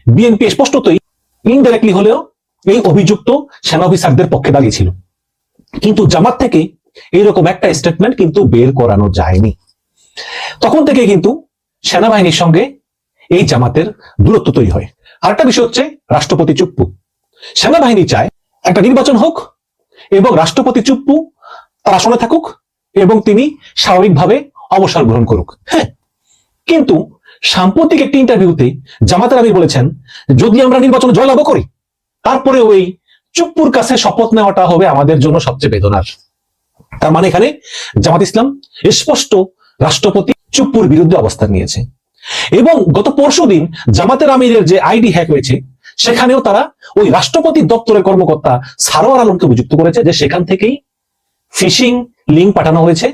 বিএনপি স্পষ্টতই ইনডাইরেক্টলি হলেও এই অভিযুক্ত সেনা অফিসারদের পক্ষে দাঁড়িয়েছিল। কিন্তু জামাত থেকে এইরকম একটা স্টেটমেন্ট কিন্তু বের করানো যায়নি। তখন থেকে কিন্তু সেনাবাহিনীর সঙ্গে এই জামাতের দূরত্ব তৈরি হয়। আরেকটা বিষয় হচ্ছে রাষ্ট্রপতি চুপ্পু। সেনাবাহিনী চায় একটা নির্বাচন হোক এবং রাষ্ট্রপতি চুপ্পু তার আসনে থাকুক এবং তিনি স্বাভাবিকভাবে অবসর গ্রহণ করুক। হ্যাঁ, কিন্তু সাম্প্রতিক একটি ইন্টারভিউতে জামাতের আমির বলেছেন যদি আমরা নির্বাচনে জয়লাভ করি, তারপরে ওই চুপ্পুর কাছে শপথ নেওয়াটা হবে আমাদের জন্য সবচেয়ে বেদনার। তার মানে এখানে জামাত ইসলাম স্পষ্ট রাষ্ট্রপতি চুপ্পুর বিরুদ্ধে অবস্থান নিয়েছে। এবং গত পরশুদিন জামাতের আমিরের যে আইডি হ্যাক হয়েছে, সেখানেও তারা ওই রাষ্ট্রপতি দপ্তরের কর্মকর্তা সারোয়ার আলমকে অভিযুক্ত করেছে যে সেখান থেকেই ফিশিং লিঙ্ক পাঠানো হয়েছে,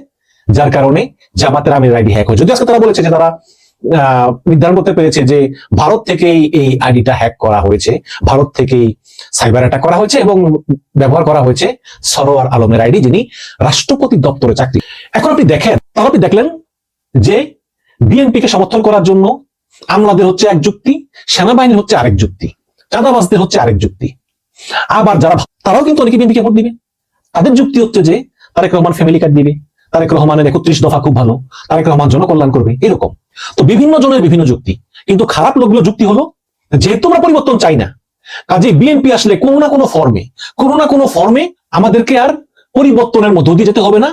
যার কারণে জামাতের আমিরের আইডি হ্যাক হয়েছে। যদি আজকে তারা বলেছে যে তারা নির্ধারণ করতে পেরেছে যে ভারত থেকেই এই আইডিটা হ্যাক করা হয়েছে, ভারত থেকেই সাইবার অ্যাটাক করা হয়েছে এবং ব্যবহার করা হয়েছে সরোয়ার আলমের আইডি, যিনি রাষ্ট্রপতি দপ্তরে চাকরি। এখন আপনি দেখেন, তাহলে আপনি দেখলেন যে বিএনপিকে সমর্থন করার জন্য আমলাদের হচ্ছে এক যুক্তি, সেনাবাহিনীর হচ্ছে আরেক যুক্তি, চাঁদাবাজদের হচ্ছে আরেক যুক্তি। আবার যারা তারাও কিন্তু অনেকে বিএনপিকে ভোট দিবে, তাদের যুক্তি হচ্ছে যে তারেক রহমান ফ্যামিলি কার্ড দিবে, তারেক রহমানের 31 দফা খুব ভালো, তারেক রহমান জনকল্যাণ করবে, এরকম। তো বিভিন্ন জনের বিভিন্ন যুক্তি, কিন্তু খারাপ লোকগুলো যুক্তি হলো যেহেতু আমরা পরিবর্তন চাই না, কাজে বিএনপি আসলে কোনো না কোনো ফর্মে আমাদেরকে আর পরিবর্তনের মধ্য দিয়ে যেতে হবে না,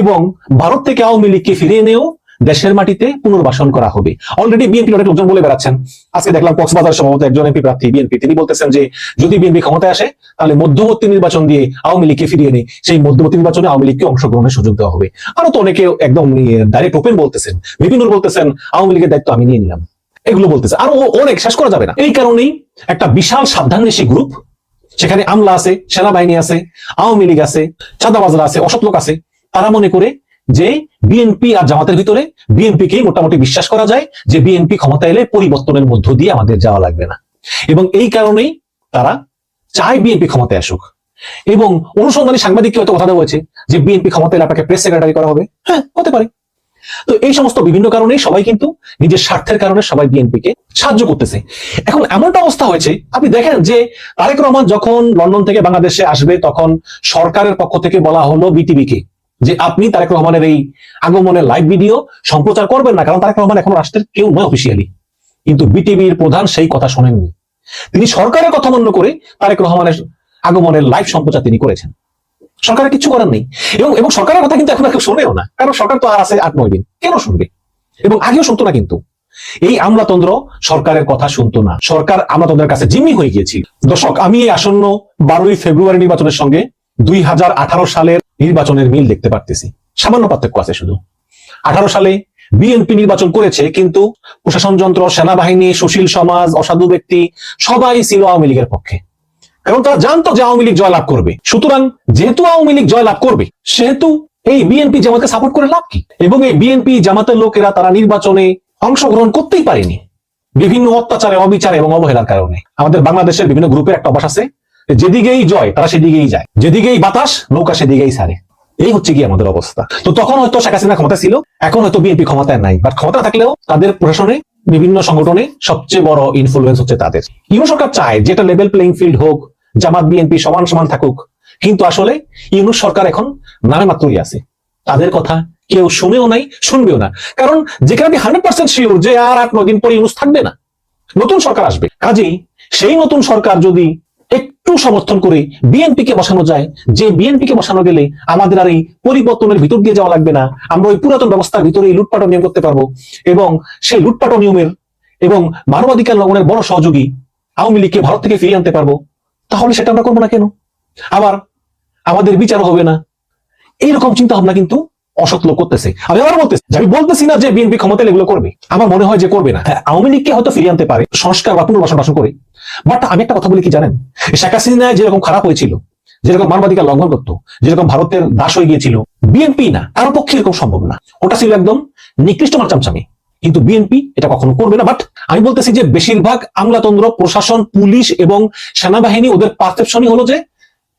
এবং ভারত থেকে আওয়ামী লীগকে ফিরিয়ে এনেও দেশের মাটিতে পুনর্বাসন করা হবে। অলরেডি বিএনপি অনেক লোকজন বলে বেড়াচ্ছেন। আজকে দেখলাম কক্সবাজার সম্ভবত একজন এমপি প্রার্থী বিএনপি, তিনি বলতেছেন যে যদি বিএনপি ক্ষমতায় আসে তাহলে মধ্যবর্তী নির্বাচন দিয়ে আওয়ামী লীগকে ফিরিয়ে এনে সেই মধ্যবর্তী নির্বাচনে আওয়ামী লীগকে অংশগ্রহণের সুযোগ দেওয়া হবে। আরো তো অনেকে একদম ডাইরেক্ট ওপেন বলতেছেন, বিভিন্ন বলতেছেন আওয়ামী লীগের দায়িত্ব আমি নিয়ে নিলাম, এগুলো বলতেছে। আরো অনেক শেষ করা যাবে না। এই কারণেই একটা বিশাল সাবধানবেশী গ্রুপ, সেখানে আমলা আছে, সেনাবাহিনী আছে, আওয়ামী লীগ আছে, চাঁদাবাজরা আছে, অসৎ লোক আছে, তারা মনে করে যে বিএনপি আর জামাতের ভিতরে বিএনপিকে মোটামুটি বিশ্বাস করা যায় যে বিএনপি ক্ষমতা এলে পরিবর্তনের মধ্য দিয়ে আমাদের যাওয়া লাগবে না, এবং এই কারণেই তারা চায় বিএনপি ক্ষমতায় আসুক। এবং অনুসন্ধানী সাংবাদিককে হয়তো কথা দেওয়া হয়েছে যে বিএনপি ক্ষমতা এলে আপনাকে প্রেস সেক্রেটারি করা হবে। হ্যাঁ, হতে পারে। তো এই সমস্ত বিভিন্ন কারণেই সবাই কিন্তু নিজের স্বার্থের কারণে সবাই বিএনপিকে সাহায্য করতেছে। এখন এমনটা অবস্থা হয়েছে, আপনি দেখেন যে তারেক রহমান যখন লন্ডন থেকে বাংলাদেশে আসবে, তখন সরকারের পক্ষ থেকে বলা হলো বিটিভিকে যে আপনি তারেক রহমানের এই আগমনের লাইভ ভিডিও সম্প্রচার করবেন না, কারণ তারেক রহমান এখন রাষ্ট্রের কেউ নয় অফিসিয়ালি। কিন্তু বিটিভির প্রধান সেই কথা শোনেননি, তিনি সরকারের কথা মনে করে তারেক রহমানের আগমনের লাইভ সম্প্রচার তিনি করেছেন। সরকারের কিছু করার নেই, এবং সরকারের কথা কিন্তু এখন আর কেউ শোনেও না, কারণ সরকার তো আর আছে 8-9 দিন, কেন শুনবে? এবং আগেও শুনতো না, কিন্তু এই আমলাতন্ত্র সরকারের কথা শুনতো না, সরকার আমলাতন্ত্রের কাছে জিম্মি হয়ে গিয়েছিল। দর্শক, আমি এই আসন্ন 12ই ফেব্রুয়ারি নির্বাচনের সঙ্গে 2018 সালের নির্বাচনের মিল দেখতে পারতেছি। সামান্য পার্থক্য আছে শুধু। 18 সালে বিএনপি নির্বাচন করেছে, কিন্তু প্রশাসনযন্ত্র, সেনাবাহিনী, সুশীল সমাজ, অসাধু ব্যক্তি সবাই ছিল আওয়ামী লীগের পক্ষে, এবং তারা জানতো যে আওয়ামী লীগ জয়লাভ করবে। সুতরাং যেহেতু আওয়ামী লীগ জয়লাভ করবে, সেহেতু এই বিএনপি জামাতকে সাপোর্ট করে লাভ কি? এবং এই বিএনপি জামাতের লোকেরা তারা নির্বাচনে অংশগ্রহণ করতেই পারেনি বিভিন্ন অত্যাচারে, অবিচারে এবং অবহেলার কারণে। আমাদের বাংলাদেশের বিভিন্ন গ্রুপের একটা অভ্যাস আছে, যেদিকেই জয় তারা সেদিকেই যায়, যেদিকেই বাতাস নৌকা সেদিকেই ছাড়ে। এই হচ্ছে কি আমাদের অবস্থা। তো তখন হয়তো শেখ হাসিনা ক্ষমতা ছিল, এখন হয়তো বিএনপি ক্ষমতায় নাই, বাট ক্ষমতা থাকলেও তাদের প্রশাসনে, বিভিন্ন সংগঠনে সবচেয়ে বড় ইনফ্লুয়েন্স হচ্ছে তাদের। ইউনূস সরকার চায় যেটা লেভেল প্লেইং ফিল্ড হোক, জামাত বিএনপি সমান সমান থাকুক, কিন্তু আসলে ইউনূস সরকার এখন নামে মাত্রই আছে, তাদের কথা কেউ শুনেও নাই, শুনবেও না। কারণ যেখানে আমি 100% শিওর যে আর 8-9 দিন পরে ইউনূস থাকবে না, নতুন সরকার আসবে। কাজেই সেই নতুন সরকার যদি একটু সমর্থন করে বিএনপি কে বসানো যায়, যে বিএনপি কে বসানো গেলে আমাদের আর এই পরিবর্তনের ভিতর দিয়ে যাওয়া লাগবে না, আমরা ওই পুরাতন ব্যবস্থার ভিতরে লুটপাট নিয়ম করতে পারবো, এবং সেই লুটপাট নিয়মের এবং মানবাধিকার লঙ্ঘনের বড় সহযোগী আওয়ামী লীগকে ভারত থেকে ফিরিয়ে আনতে পারবো, তাহলে সেটা আমরা করবো না কেন? আবার আমাদের বিচার হবে না, এইরকম চিন্তা ভাবনা কিন্তু অসৎ লোক করতেছে। আমি আবার বলতেছি, আমি বলতেছি না যে বিএনপি ক্ষমতায় এগুলো করবে, আমার মনে হয় যে করবে না। আওয়ামী লীগকে হয়তো ফিরিয়ে আনতে পারে সংস্কার বা পুনর্বাসন করে। বাট আমি একটা কথা বলি কি জানেন, শেখ হাসিনা যেরকম খারাপ হয়েছিল, যেরকম মানবাধিকার লঙ্ঘন করতো, যেরকম ভারতের দাস হয়ে গিয়েছিল, বিএনপি না, কারো পক্ষে এরকম সম্ভব না। ওটা ছিল একদম নিকৃষ্ট মারচামচামি, কিন্তু বিএনপি এটা কখনো করবে না। বাট আমি বলতেছি যে বেশিরভাগ আমলাতন্ত্র, প্রশাসন, পুলিশ এবং সেনাবাহিনী, ওদের পারসেপশনই হলো যে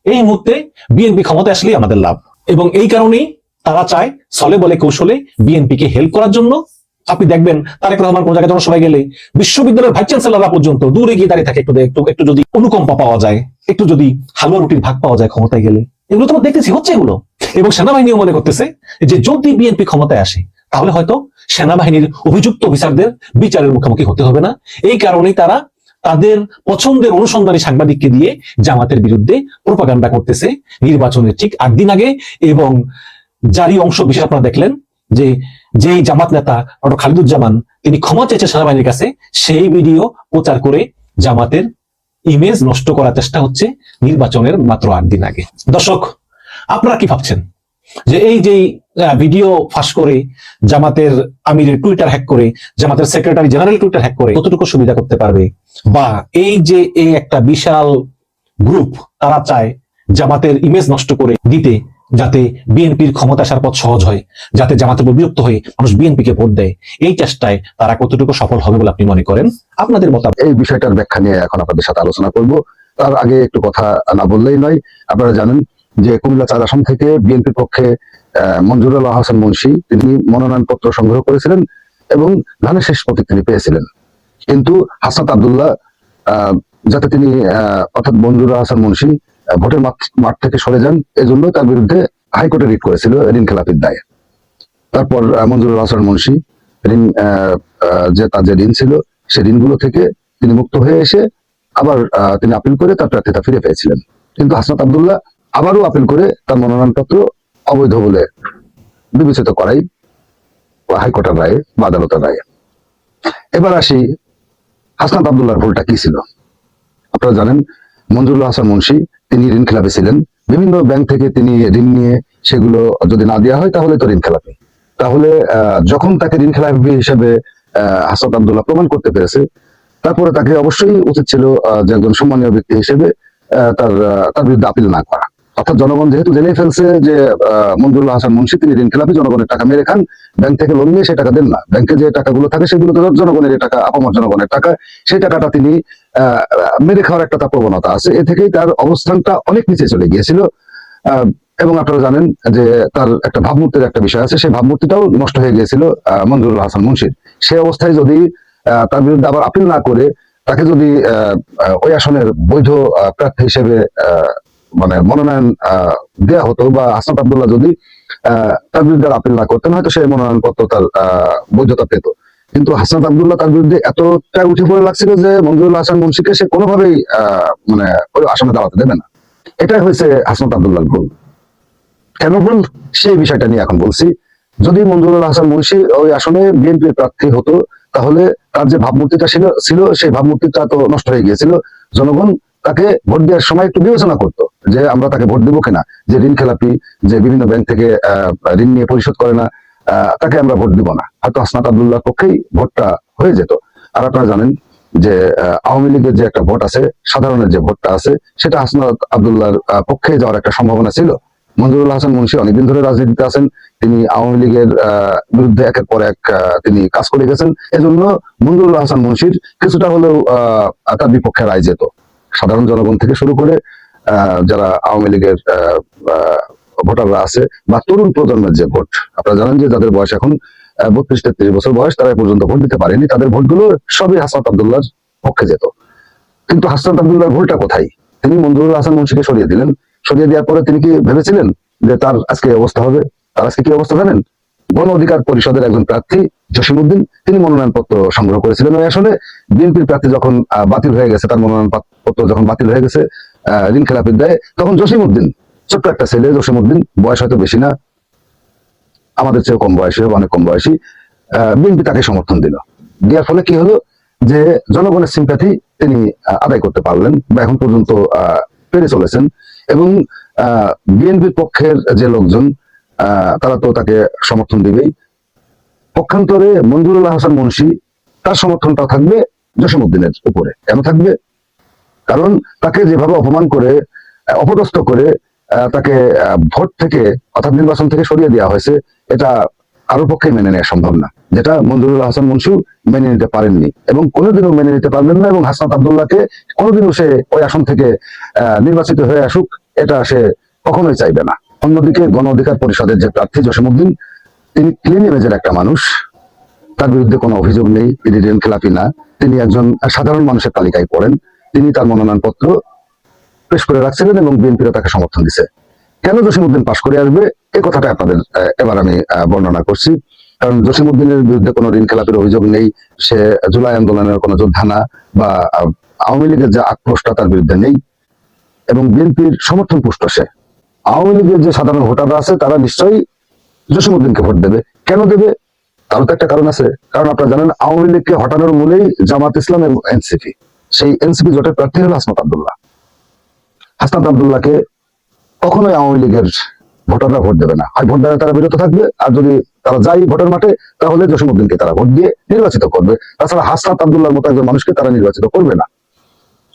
এই মুহূর্তে বিএনপি ক্ষমতায় আসলেই আমাদের লাভ, এবং এই কারণেই তারা চায় ছলে বলে কৌশলে বিএনপি কে হেল্প করার জন্য। আপনি দেখবেন তারেক রহমান কোন জায়গায় জনসভায় গেলে বিশ্ববিদ্যালয়ের ভাইস চ্যান্সেলররা পর্যন্ত দূরে গিয়ে দাঁড়িয়ে থাকে, একটু যদি অনুকম্পা পাওয়া যায়, একটু যদি হালুয়া রুটির ভাগ পাওয়া যায় ক্ষমতায় গেলে। এগুলো তো দেখতেছি হচ্ছে এগুলো। এবং সেনাবাহিনীও মনে করতেছে যে যদি বিএনপি ক্ষমতায় আসে, তাহলে হয়তো সেনাবাহিনীর অভিযুক্ত অফিসারদের বিচারের মুখোমুখি হতে হবে না। এই কারণেই তারা তাদের পছন্দের অনুসন্ধানী সাংবাদিককে দিয়ে জামাতের বিরুদ্ধে প্রোপাগান্ডা করতেছে নির্বাচনের ঠিক 8 দিন আগে। এবং জারি অংশ বিশেষ আপনারা দেখলেন যে যেই জামাত নেতা ডক্টর খালিদুজ্জামান, তিনি ক্ষমা চেয়েছে সেনাবাহিনীর কাছে, সেই ভিডিও প্রচার করে জামাতের ইমেজ নষ্ট করার চেষ্টা হচ্ছে নির্বাচনের মাত্র 8 দিন আগে। দর্শক, আপনারা কি ভাবছেন যে এই যে ভিডিও ফাঁস করে, জামাতের আমিরের টুইটার হ্যাক করে, জামাতের সেক্রেটারি জেনারেল টুইটার হ্যাক করে কতটুকু সুবিধা করতে পারবে? বা এই যে এই একটা বিশাল গ্রুপ, তারা চায় জামাতের ইমেজ নষ্ট করে দিতে, যাতে বিএনপির ক্ষমতা আসার পথ সহজ হয়, যাতে জামাতের উপর বিরক্ত হয়ে মানুষ বিএনপি কে ভোট দেয়, এই চেষ্টায় তারা কতটুকু সফল হবে বলে আপনি মনে করেন? আপনাদের মতামত। এই বিষয়টার ব্যাখ্যা নিয়ে এখন আপনাদের সাথে আলোচনা করব। তার আগে একটু কথা না বললেই নয়। আপনারা জানেন যে কুমিল্লা 4 আসন থেকে বিএনপির পক্ষে মঞ্জুরুল হাসান মুন্সী তিনি মনোনয়নপত্র সংগ্রহ করেছিলেন এবং ধানের শেষ প্রতীক তিনি পেয়েছিলেন। কিন্তু হাসনাত আব্দুল্লাহ যাতে তিনি অর্থাৎ মঞ্জুরুল হাসান মুন্সী ভোটের মাঠ থেকে সরে যান, এজন্য তার বিরুদ্ধে হাইকোর্টে রিট করেছিল ঋণ খেলাপির দায়ে। তারপর মঞ্জুরুল হাসান মুন্সী ঋণ যে তার যে ঋণ ছিল, সেই ঋণগুলো থেকে তিনি মুক্ত হয়ে এসে আবার তিনি আপিল করে তার প্রার্থিতা ফিরে পেয়েছিলেন। কিন্তু হাসনাত আব্দুল্লাহ আবারও আপিল করে তার মনোনয়নপত্র অবৈধ বলে বিবেচিত করাই হাইকোর্টের রায়ে বা আদালতের রায়ে। এবার আসি হাসনাত আব্দুল্লাহর ভুলটা কি ছিল। আপনারা জানেন মঞ্জুরুল হাসান মুন্সী তিনি ঋণ খেলাপি ছিলেন। বিভিন্ন ব্যাংক থেকে তিনি ঋণ নিয়ে সেগুলো যদি না দেওয়া হয় তাহলে তো ঋণ খেলাপি। তাহলে যখন তাকে ঋণ খেলাপি হিসেবে হাসনাত আব্দুল্লাহ প্রমাণ করতে পেরেছে, তারপরে তাকে অবশ্যই উচিত ছিল যে একজন সম্মানীয় ব্যক্তি হিসেবে তার বিরুদ্ধে আপিল না করা। অর্থাৎ জনগণ যেহেতু জেনে ফেলছে যে মঞ্জুরুল হাসান মুন্সী তিনি ঋণ খেলাপি, জনগণের টাকা মেরে খান, ব্যাংক থেকে লোন নিয়ে সেই টাকা দেন না, ব্যাংকে যে টাকাগুলো থাকে সেগুলো তো জনগণের টাকা, আপামর জনগণের টাকা, সেই টাকাটা তিনি মেরে খাওয়ার একটা তার প্রবণতা আছে। এ থেকেই তার অবস্থানটা অনেক নিচে চলে গিয়েছিল। এবং আপনারা জানেন যে তার একটা ভাবমূর্তির একটা বিষয় আছে, সেই ভাবমূর্তিটাও নষ্ট হয়ে গিয়েছিল মঞ্জুরুল হাসান মুন্সীর। সেই অবস্থায় যদি তার বিরুদ্ধে আবার আপিল না করে তাকে যদি ওই আসনের বৈধ প্রার্থী হিসেবে মানে মনোনয়ন দেওয়া হতো, বা হাসনাত আব্দুল্লাহ যদি তার বিরুদ্ধে আপিল না করতেন হয়তো সে মনোনয়নপত্র তার বৈধতা পেত। কিন্তু হাসনাত আব্দুল্লাহ তার বিরুদ্ধে এতটা উঠে পড়ে লাগছিল যে মঞ্জুরুল হাসান মুন্সিকে সে কোনোভাবেই মানে ওই আসনে দাঁড়াতে দেবে না। এটাই হয়েছে হাসনাত আব্দুল্লাহর ভুল। কেন ভুল সেই বিষয়টা নিয়ে এখন বলছি। যদি মঞ্জুরুল হাসান মুন্সি ওই আসনে বিএনপির প্রার্থী হতো তাহলে তার যে ভাবমূর্তিটা ছিল সেই ভাবমূর্তিটা তো নষ্ট হয়ে গিয়েছিল। জনগণ তাকে ভোট দেওয়ার সময় একটু বিবেচনা করতো যে আমরা তাকে ভোট দেবো কিনা, যে ঋণ খেলাপি, যে বিভিন্ন ব্যাংক থেকে ঋণ নিয়ে পরিশোধ করে না, তাকে আমরা ভোট দিব না। হয়তো হাসনাত আব্দুল্লাহর পক্ষেই ভোটটা হয়ে যেত। আর আপনারা জানেন যে আওয়ামী লীগের যে একটা ভোট আছে, সাধারণের যে ভোটটা আছে, সেটা হাসনাত আব্দুল্লাহর পক্ষে যাওয়ার একটা সম্ভাবনা ছিল। মঞ্জুরুল হাসান মুন্সি অনেকদিন ধরে রাজনীতিতে আছেন, তিনি আওয়ামী লীগের বিরুদ্ধে একের পর এক তিনি কাজ করে গেছেন। এজন্য মঞ্জুরুল হাসান মুন্সির কিছুটা হলেও তার বিপক্ষে রায় যেত। সাধারণ জনগণ থেকে শুরু করে যারা আওয়ামী লীগের ভোটাররা আছে বা তরুণ প্রজন্মের যে ভোট, আপনারা জানেন যে যাদের বয়স এখন 32-33 বছর বয়স, তারা পর্যন্ত ভোট দিতে পারেনি, তাদের ভোটগুলো সবই হাসনাত আব্দুল্লাহর পক্ষে যেত। কিন্তু হাসনাত আব্দুল্লাহর ভুলটা কোথায়? তিনি মঞ্জুরুল হাসান মুন্সিকে সরিয়ে দিলেন। সরিয়ে দেওয়ার পরে তিনি কি ভেবেছিলেন যে তার আজকে অবস্থা হবে? তার আজকে কি অবস্থা জানেন? গণ অধিকার পরিষদের একজন প্রার্থী জসিমউদ্দিন, তিনি মনোনয়নপত্র সংগ্রহ করেছিলেন ওই আসনে। বিএনপির প্রার্থী যখন বাতিল হয়ে গেছে, তার মনোনয়নপত্র যখন বাতিল হয়ে গেছে ঋণ খেলাপির দায়ে, তখন জসিমউদ্দিন, ছোট্ট একটা ছেলে জসিমউদ্দিন, বয়স হয়তো বেশি না, আমাদের চেয়ে কম বয়সী, অনেক কম বয়সী, বিএনপি তাকে সমর্থন দিল। দেওয়ার ফলে কি হলো যে জনগণের সিম্প্যাথি তিনি আদায় করতে পারলেন বা এখন পর্যন্ত পেরে চলেছেন। এবং বিএনপির পক্ষের যে লোকজন তারা তো তাকে সমর্থন দিবেই। পক্ষান্তরে মঞ্জুরুল হাসান মুন্সি, তার সমর্থনটাও থাকবে জসিমউদ্দিনের উপরে। কেন থাকবে? কারণ তাকে যেভাবে অপমান করে, অপদস্থ করে তাকে ভোট থেকে অর্থাৎ নির্বাচন থেকে সরিয়ে দেওয়া হয়েছে, এটা কারোর পক্ষে মেনে নেওয়া সম্ভব না, যেটা মঞ্জুরুল হাসান মুন্সিও মেনে নিতে পারেননি এবং কোনোদিনও মেনে নিতে পারবেন না। এবং হাসনাত আব্দুল্লাহকে কোনোদিনও সে ওই আসন থেকে নির্বাচিত হয়ে আসুক, এটা সে কখনোই চাইবে না। অন্যদিকে গণ অধিকার পরিষদের যে প্রার্থী জসিমউদ্দিন, তিনি ক্লিন ইমেজের একটা মানুষ, তার বিরুদ্ধে কোনো অভিযোগ নেই, তিনি ঋণ খেলাপি না, তিনি একজন সাধারণ মানুষের তালিকায় পড়েন। তিনি তার মনোনয়নপত্র পেশ করে রাখছিলেন এবং বিএনপিরা তাকে সমর্থন দিছে। কেন জসিমউদ্দিন পাশ করে আসবে এই কথাটা আপনাদের এবার আমি বর্ণনা করছি। কারণ জসিমউদ্দিনের বিরুদ্ধে কোনো ঋণ খেলাপির অভিযোগ নেই, সে জুলাই আন্দোলনের কোনো যোদ্ধা না, বা আওয়ামী লীগের যে আক্রোশটা তার বিরুদ্ধে নেই, এবং বিএনপির সমর্থন পুষ্ট সে। আওয়ামী লীগের যে সাধারণ ভোটাররা আছে তারা নিশ্চয়ই জসিমউদ্দিনকে ভোট দেবে। কেন দেবে? তারও তো একটা কারণ আছে। কারণ আপনারা জানেন আওয়ামী লীগকে হটানোর মূলেই জামাত ইসলাম এবং এনসিপি। সেই এনসিপি জোটের প্রার্থী হল হাসনাত আব্দুল্লাহ। হাসনাত আব্দুল্লাহকে কখনোই আওয়ামী লীগের ভোটাররা ভোট দেবে না, হয় ভোট দেওয়া তারা বিরত থাকবে, আর যদি তারা যায় ভোটের মাঠে তাহলে জসিমউদ্দিনকে তারা ভোট দিয়ে নির্বাচিত করবে। তাছাড়া হাসনাত আব্দুল্লাহর মতো একজন মানুষকে তারা নির্বাচিত করবে না।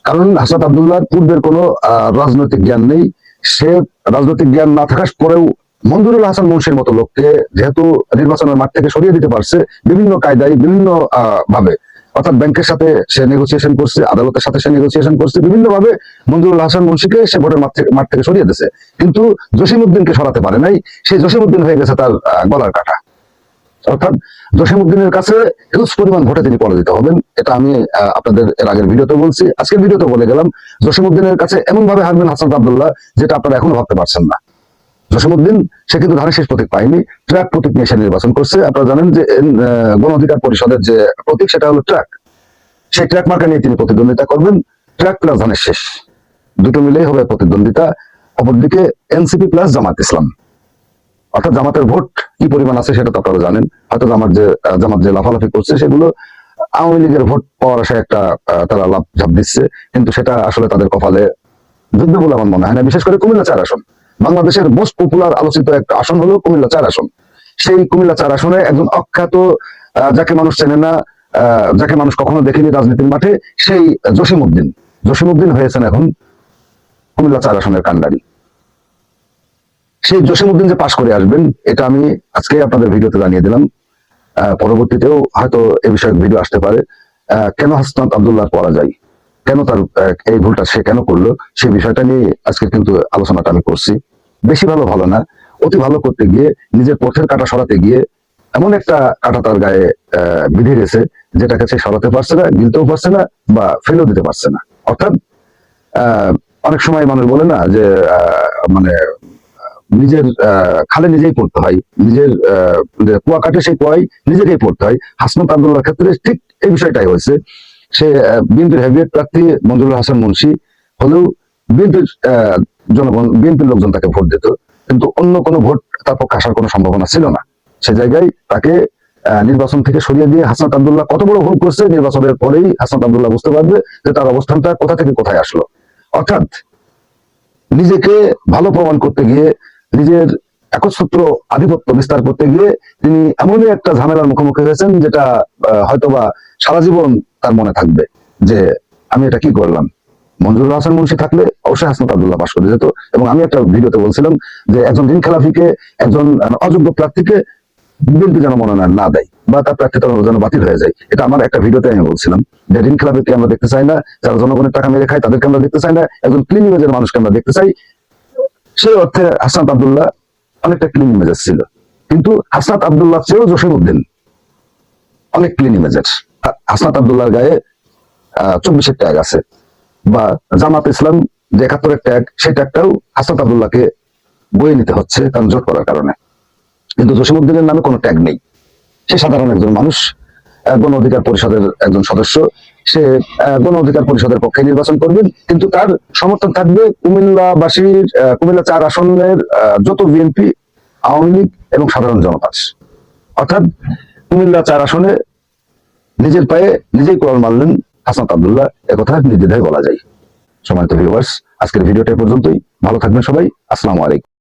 কারণ হাসনাত আব্দুল্লাহর পূর্বের কোনো রাজনৈতিক জ্ঞান নেই। সে রাজনৈতিক জ্ঞান না থাকার পরেও মঞ্জুরুল হাসান মুন্সির মতো লোককে যেহেতু নির্বাচনের মাঠ থেকে সরিয়ে দিতে পারছে বিভিন্ন কায়দায়, বিভিন্ন ভাবে, অর্থাৎ ব্যাংকের সাথে সে নেগোসিয়েশন করছে, আদালতের সাথে সে নেগোসিয়েশন করছে, বিভিন্ন ভাবে মঞ্জুরুল হাসান মুন্সিকে সে ভোটের মাঠ থেকে সরিয়ে দিয়েছে। কিন্তু জসিমউদ্দিনকে সরাতে পারে নাই। সেই জসিমউদ্দিন হয়ে গেছে তার গলার কাটা। অর্থাৎ জসিমউদ্দিনের কাছে হিউজ পরিমাণ ভোটে তিনি পরাজিত হবেন। এটা আমি আপনাদের এর আগের ভিডিওতে বলছি, আজকের ভিডিওতে বলে গেলাম। জসিমউদ্দিনের কাছে এমন ভাবে হারবেন হাসনাত আব্দুল্লাহ, যেটা আপনারা এখনো ভাবতে পারছেন না। জসিমউদ্দিন সে কিন্তু ধানের শেষ প্রতীক পায়নি, ট্রাক প্রতীক নিয়ে সে নির্বাচন করছে। আপনারা জানেন যে গণ অধিকার পরিষদের যে প্রতীক সেটা হলো ট্রাক। সেই ট্রাক মার্কা নিয়ে তিনি প্রতিদ্বন্দ্বিতা করবেন। ট্রাক প্লাস ধানের শেষ দুটো মিলেই হবে প্রতিদ্বন্দ্বিতা। অপরদিকে এনসিপি প্লাস জামাত ইসলাম, অর্থাৎ জামাতের ভোট কি পরিমাণ আছে সেটা তো আপনারা জানেন। হয়তো জামাত যে লাফালাফি করছে সেগুলো আওয়ামী লীগের ভোট পাওয়ার আশায় একটা তারা লাভ ঝাপ দিচ্ছে, কিন্তু সেটা আসলে তাদের কপালে যুদ্ধ বলে আমার মনে হয় না। বিশেষ করে কুমিল্লা 4 আসন, বাংলাদেশের মোস্ট পপুলার আলোচিত একটা আসন হলো কুমিল্লা 4 আসন। সেই কুমিল্লা 4 আসনে একজন অখ্যাত, যাকে মানুষ চেনে না, যাকে মানুষ কখনো দেখেনি রাজনীতির মাঠে, সেই জসিমউদ্দিন হয়েছেন এখন কুমিল্লা 4 আসনের কান্ডারি। সেই জসিমউদ্দিন যে পাশ করে আসবেন এটা আমি আজকে আপনাদের ভিডিওতে জানিয়ে দিলাম। পরবর্তীতেও হয়তো এ বিষয়ে ভিডিও আসতে পারে। কেন হাসনাত আব্দুল্লাহর পরাজয়, কেন তার এই ভুলটা সে কেন করলো, সেই বিষয়টা নিয়ে আজকে কিন্তু আলোচনাটা আমি করছি। বেশি ভালো না, অতি ভালো করতে গিয়ে নিজের পথের কাটা সরাতে গিয়ে এমন একটা কাটা তার গায়ে বিধে গেছে, যেটাকে সে সরাতে পারছে না, গিলতেও পারছে না বা ফেলেও দিতে পারছে না। অর্থাৎ অনেক সময় মানুষ বলে না যে মানে নিজের খালে নিজেই পড়তে হয়, নিজের যে কুয়া কাটে সেই কুয়ায় নিজেকেই পড়তে হয়। হাসনাত আব্দুল্লাহর ক্ষেত্রে ঠিক এই বিষয়টাই হয়েছে। সে বিএনপির হেভিয়েট প্রার্থী মঞ্জুরুল হাসান মুন্সি হলেও বিএনপির জনগণ, বিএনপির লোকজন তাকে ভোট দিত, কিন্তু অন্য কোনো ভোট তার পক্ষে আসার কোনো সম্ভাবনা ছিল না। সে জায়গায় তাকে নির্বাচন থেকে সরিয়ে দিয়ে হাসনাত আব্দুল্লাহ কত বড় ভুল করছে, নির্বাচনের পরেই হাসনাত আব্দুল্লাহ বুঝতে পারবে যে তার অবস্থানটা কোথা থেকে কোথায় আসলো। অর্থাৎ নিজেকে ভালো প্রমাণ করতে গিয়ে, নিজের একচ্ছত্র আধিপত্য বিস্তার করতে গিয়ে তিনি এমনই একটা ঝামেলার মুখোমুখি হয়েছেন যেটা হয়তোবা সারা জীবন তার মনে থাকবে, যে আমি এটা কি করলাম। মঞ্জুরুল হাসান মুন্সি থাকলে অবশ্যই হাসনাত আব্দুল্লাহ পাশ করে যেত। এবং আমি একটা ভিডিওতে বলছিলাম যে একজন ঋণ খেলাফিকে, একজন অযোগ্য প্রার্থীকে বিএনপি যেন মনোনয়ন না দেয় বা তার প্রার্থিতা যেন বাতিল হয়ে যায়। এটা আমার একটা ভিডিওতে আমি বলছিলাম যে ঋণ খেলাফিকে আমরা দেখতে চাই না, যারা জনগণের টাকা মেরে খায় তাদেরকে আমরা দেখতে চাই না, একজন ক্লিন ইমেজের মানুষকে আমরা দেখতে চাই। সেই অর্থে হাসনাত আব্দুল্লাহ অনেকটা ক্লিন ইমেজের ছিল, কিন্তু হাসনাত আব্দুল্লাহ চেয়েও জসিমউদ্দিন অনেক ক্লিন ইমেজের। হাসনাত আব্দুল্লাহর গায়ে 24-এর ট্যাগ আছে, বা জামাত ইসলাম যে 71-এর ট্যাগ, সেই ট্যাগটাও হাসনাত আব্দুল্লাহকে বয়ে নিতে হচ্ছে কারণ জোট করার কারণে। কিন্তু জসিমউদ্দিনের নামে কোনো ট্যাগ নেই। সে সাধারণ একজন মানুষ, গণ অধিকার পরিষদের একজন সদস্য। সে গণ অধিকার পরিষদের পক্ষে নির্বাচন করবেন, কিন্তু তার সমর্থন থাকবে কুমিল্লাবাসীর, কুমিল্লা 4 আসনের যত বিএনপি, আওয়ামী লীগ এবং সাধারণ জনতার। অর্থাৎ কুমিল্লা 4 আসনে নিজের পায়ে নিজেই কোড়াল মারলেন হাসনাত আব্দুল্লাহ, একথা নির্দ্বিধায় বলা যায়। সম্মানিত ভিউয়ার্স, আজকের ভিডিওটা এই পর্যন্তই। ভালো থাকবেন সবাই। আসসালামু আলাইকুম।